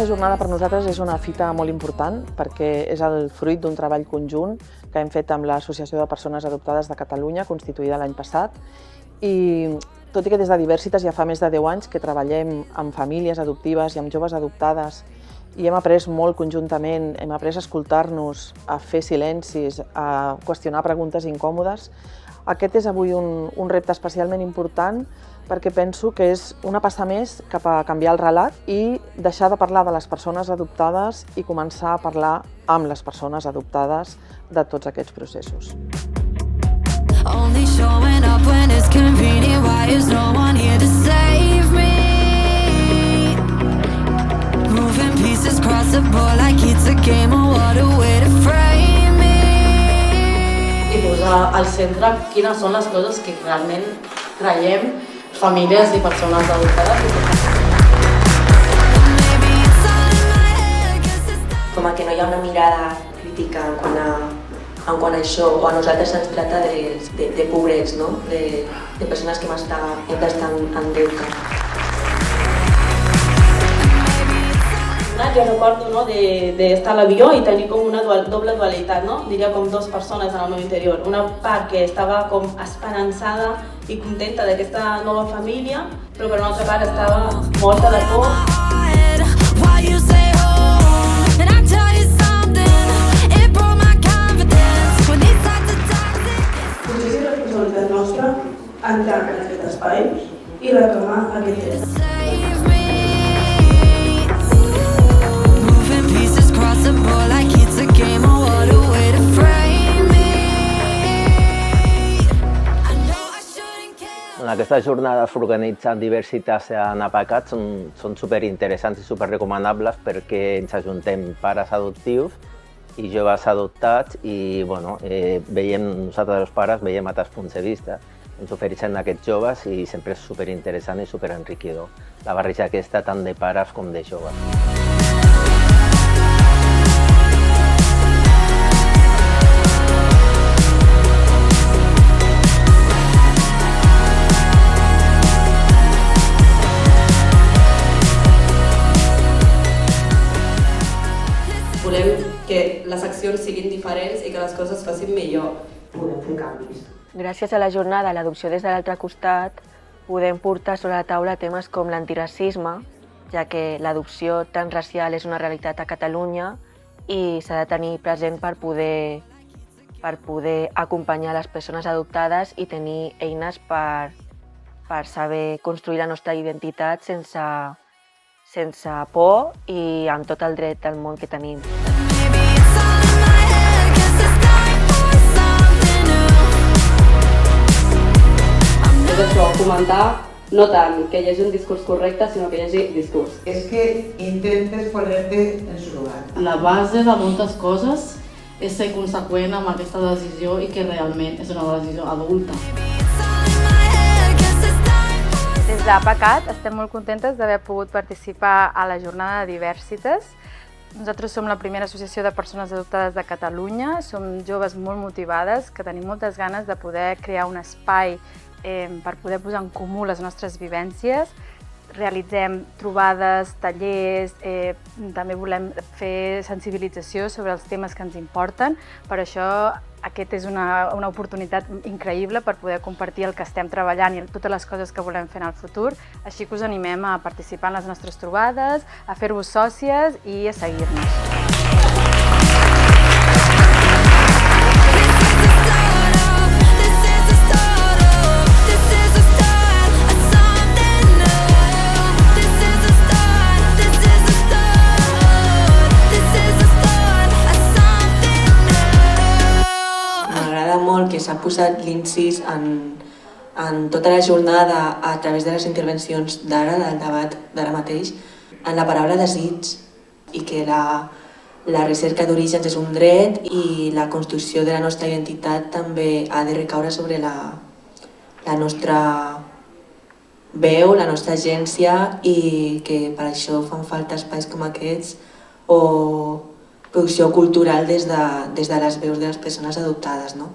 Aquesta jornada per nosaltres és una fita molt important perquè és el fruit d'un treball conjunt que hem fet amb l'Associació de Persones Adoptades de Catalunya, constituïda l'any passat. I tot i que des de Diversitas ja fa més de 10 anys que treballem amb famílies adoptives i amb joves adoptades i hem après molt conjuntament, hem après a escoltar-nos, a fer silencis, a qüestionar preguntes incòmodes, aquest és avui un repte especialment important perquè penso que és una passa més cap a canviar el relat i deixar de parlar de les persones adoptades i començar a parlar amb les persones adoptades de tots aquests processos. Only showing up when it's convenient, why is no one here to save me? Moving pieces across the board like it's a game, or what a way to frame me. I posar al centre quines són les coses que realment creiem famílies i persones adoptades. Com que no hi ha una mirada crítica en quant a això, o a nosaltres se'ns tracta de pobrets, no? de persones que hem d'estar en deute. Jo recordo d'estar a l'avió i tenir com una doble dualitat, diria com dues persones en el meu interior. Una part que estava com esperançada i contenta d'aquesta nova família, però per una altra part estava morta de por. Potser és responsabilitat nostra entrar en aquest espai i reclamar aquest dret. Aquestes jornades organitzant Diversitas a Napacat són superinteressants i superrecomanables perquè ens ajuntem pares adoptius i joves adoptats i veiem, nosaltres els pares veiem altres punts de vista. Ens ofereixen aquests joves i sempre és superinteressant i superenriquidor la barreja aquesta tant de pares com de joves. Volem que les accions siguin diferents i que les coses es facin millor. Podem fer canvis. Gràcies a la jornada L'adopció des de l'altre costat, podem portar sobre la taula temes com l'antiracisme, ja que l'adopció transracial és una realitat a Catalunya i s'ha de tenir present per poder acompanyar les persones adoptades i tenir eines per saber construir la nostra identitat sense por i amb tot el dret del món que tenim. És això, fomentar no tant que hi hagi un discurs correcte, sinó que hi hagi discurs. Es que intentes ponerte en su lugar. La base de moltes coses és ser conseqüent amb aquesta decisió i que realment és una decisió adulta. Des d'APACAT estem molt contentes d'haver pogut participar a la jornada de Diversitas. Nosaltres som la primera associació de persones adoptades de Catalunya, som joves molt motivades, que tenim moltes ganes de poder crear un espai per poder posar en comú les nostres vivències. Realitzem trobades, tallers, també volem fer sensibilització sobre els temes que ens importen. Per això aquesta és una oportunitat increïble per poder compartir el que estem treballant i totes les coses que volem fer en el futur. Així que us animem a participar en les nostres trobades, a fer-vos sòcies i a seguir-nos. Que s'ha posat l'incís en tota la jornada a través de les intervencions d'ara, del debat d'ara mateix, en la paraula desig i que la recerca d'orígens és un dret i la construcció de la nostra identitat també ha de recaure sobre la nostra veu, la nostra agència i que per això fan falta espais com aquests o producció cultural des de les veus de les persones adoptades, no?